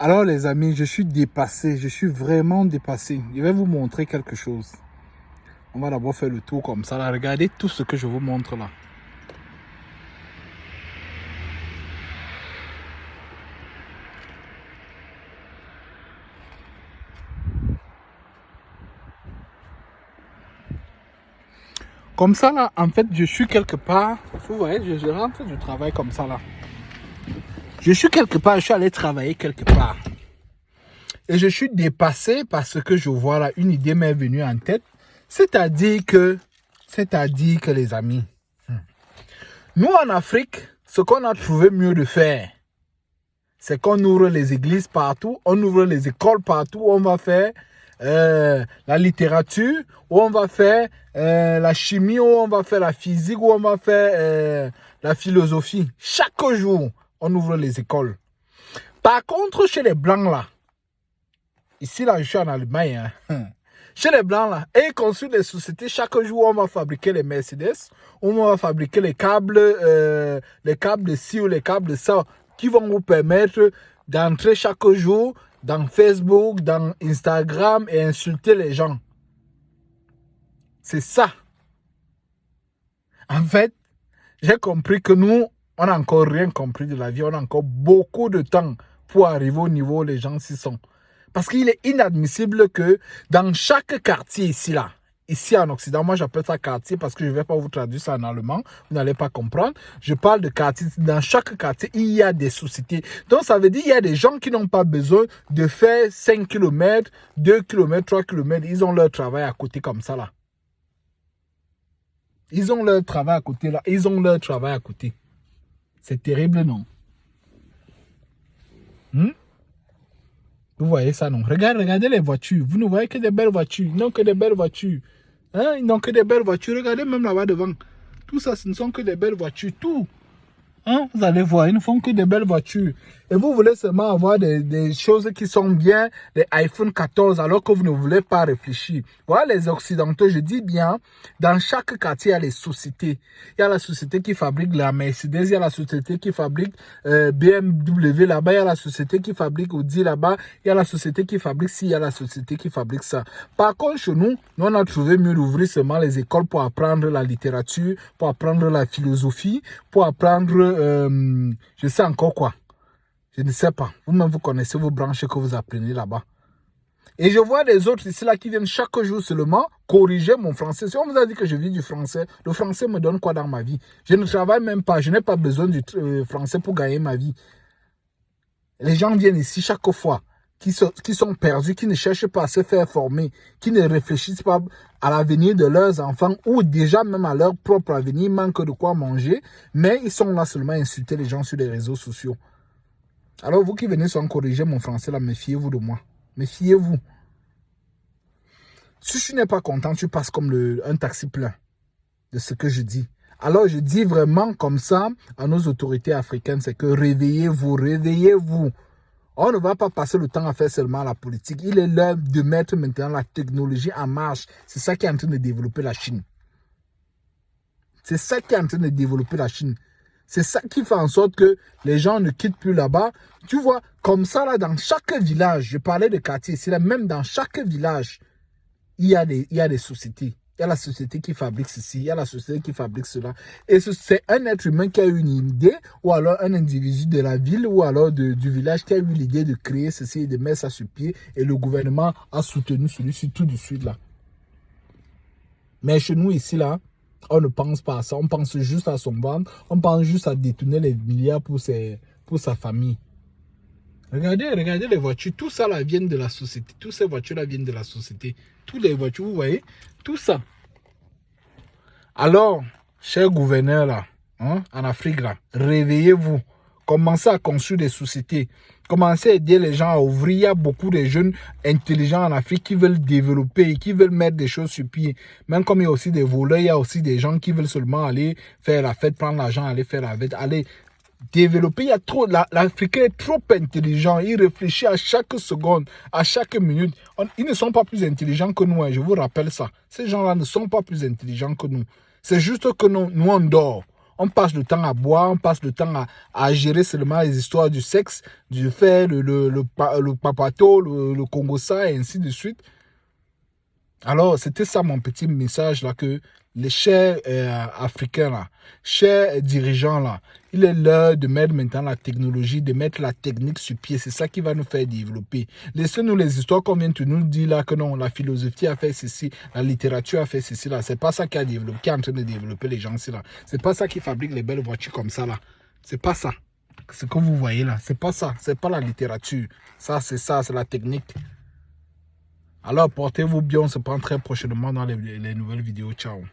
Alors les amis, je suis dépassé, je suis vraiment dépassé. Je vais vous montrer quelque chose. On va d'abord faire le tour comme ça. Là. Regardez tout ce que je vous montre là. Comme ça là, en fait, je suis quelque part. Vous voyez, je rentre du travail comme ça là. Je suis quelque part, je suis allé travailler quelque part. Et je suis dépassé parce que je vois là, une idée m'est venue en tête. C'est-à-dire que les amis, nous en Afrique, ce qu'on a trouvé mieux de faire, c'est qu'on ouvre les églises partout, on ouvre les écoles partout, on va faire la littérature, où on va faire la chimie, où on va faire la physique, où on va faire la philosophie. Chaque jour, on ouvre les écoles. Par contre, chez les Blancs, là, ici, là, je suis en Allemagne, hein, chez les Blancs, là, et ils construisent des sociétés. Chaque jour, on va fabriquer les Mercedes, on va fabriquer les câbles de ci ou les câbles de ça, qui vont vous permettre d'entrer chaque jour dans Facebook, dans Instagram et insulter les gens. C'est ça. En fait, j'ai compris que nous, on n'a encore rien compris de la vie. On a encore beaucoup de temps pour arriver au niveau où les gens s'y sont. Parce qu'il est inadmissible que dans chaque quartier ici, là, ici en Occident, moi j'appelle ça quartier parce que je ne vais pas vous traduire ça en allemand, vous n'allez pas comprendre. Je parle de quartier. Dans chaque quartier, il y a des sociétés. Donc ça veut dire qu'il y a des gens qui n'ont pas besoin de faire 5 km, 2 km, 3 km. Ils ont leur travail à côté comme ça là. Ils ont leur travail à côté là. Ils ont leur travail à côté. C'est terrible, non? Vous voyez ça, non? Regardez les voitures. Vous ne voyez que des belles voitures. Non, que des belles voitures. Hein? Ils n'ont que des belles voitures. Regardez même là-bas devant. Tout ça, ce ne sont que des belles voitures. Tout. Hein? Vous allez voir, ils ne font que des belles voitures. Et vous voulez seulement avoir des choses qui sont bien, les iPhone 14, alors que vous ne voulez pas réfléchir. Voilà les Occidentaux, je dis bien, dans chaque quartier, il y a les sociétés. Il y a la société qui fabrique la Mercedes, il y a la société qui fabrique BMW là-bas, il y a la société qui fabrique Audi là-bas, il y a la société qui fabrique ci, il y a la société qui fabrique ça. Par contre, chez nous, on a trouvé mieux d'ouvrir seulement les écoles pour apprendre la littérature, pour apprendre la philosophie, pour apprendre je sais encore quoi. Je ne sais pas. Vous-même, vous connaissez vos branches que vous apprenez là-bas. Et je vois des autres ici là qui viennent chaque jour seulement corriger mon français. Si on vous a dit que je vis du français, le français me donne quoi dans ma vie? Je ne travaille même pas. Je n'ai pas besoin du français pour gagner ma vie. Les gens viennent ici chaque fois qui sont perdus, qui ne cherchent pas à se faire former, qui ne réfléchissent pas à l'avenir de leurs enfants ou déjà même à leur propre avenir, ils manquent de quoi manger, mais ils sont là seulement à insulter les gens sur les réseaux sociaux. Alors vous qui venez sans corriger mon français là, méfiez-vous de moi. Méfiez-vous. Si tu n'es pas content, tu passes comme un taxi plein de ce que je dis. Alors je dis vraiment comme ça à nos autorités africaines, c'est que réveillez-vous, réveillez-vous. On ne va pas passer le temps à faire seulement la politique. Il est l'heure de mettre maintenant la technologie en marche. C'est ça qui est en train de développer la Chine. C'est ça qui est en train de développer la Chine. C'est ça qui fait en sorte que les gens ne quittent plus là-bas. Tu vois, comme ça, là, dans chaque village, je parlais de quartier ici, là, même dans chaque village, il y a des sociétés. Il y a la société qui fabrique ceci, il y a la société qui fabrique cela. Et c'est un être humain qui a eu une idée, ou alors un individu de la ville, ou alors du village qui a eu l'idée de créer ceci et de mettre ça sur pied. Et le gouvernement a soutenu celui-ci tout de suite là. Mais chez nous ici là, on ne pense pas à ça. On pense juste à son ventre. On pense juste à détourner les milliards pour sa famille. Regardez les voitures. Tout ça là vient de la société. Toutes ces voitures là viennent de la société. Toutes les voitures, vous voyez, tout ça. Alors, chers gouverneurs là, hein, en Afrique là, réveillez-vous. Commencez à construire des sociétés. Commencez à aider les gens à ouvrir. Il y a beaucoup de jeunes intelligents en Afrique qui veulent développer, qui veulent mettre des choses sur pied. Même comme il y a aussi des voleurs, il y a aussi des gens qui veulent seulement aller faire la fête, prendre l'argent, aller faire la fête, aller développer. Il y a trop, l'Africain est trop intelligent. Il réfléchit à chaque seconde, à chaque minute. Ils ne sont pas plus intelligents que nous, hein, je vous rappelle ça. Ces gens-là ne sont pas plus intelligents que nous. C'est juste que nous on dort. On passe le temps à boire, on passe le temps à gérer seulement les histoires du sexe, du fait, le papato, le congossa et ainsi de suite. Alors, c'était ça mon petit message là, que les chers Africains là, chers dirigeants là, il est l'heure de mettre maintenant la technologie, de mettre la technique sur pied. C'est ça qui va nous faire développer. Laissez-nous les histoires qu'on vient de nous dire là, que non, la philosophie a fait ceci, la littérature a fait ceci là. C'est pas ça qui a développé, qui est en train de développer les gens ici là. C'est pas ça qui fabrique les belles voitures comme ça là. C'est pas ça. Ce que vous voyez là, c'est pas ça. C'est pas la littérature. Ça, c'est la technique. Alors, portez-vous bien, on se prend très prochainement dans les nouvelles vidéos. Ciao.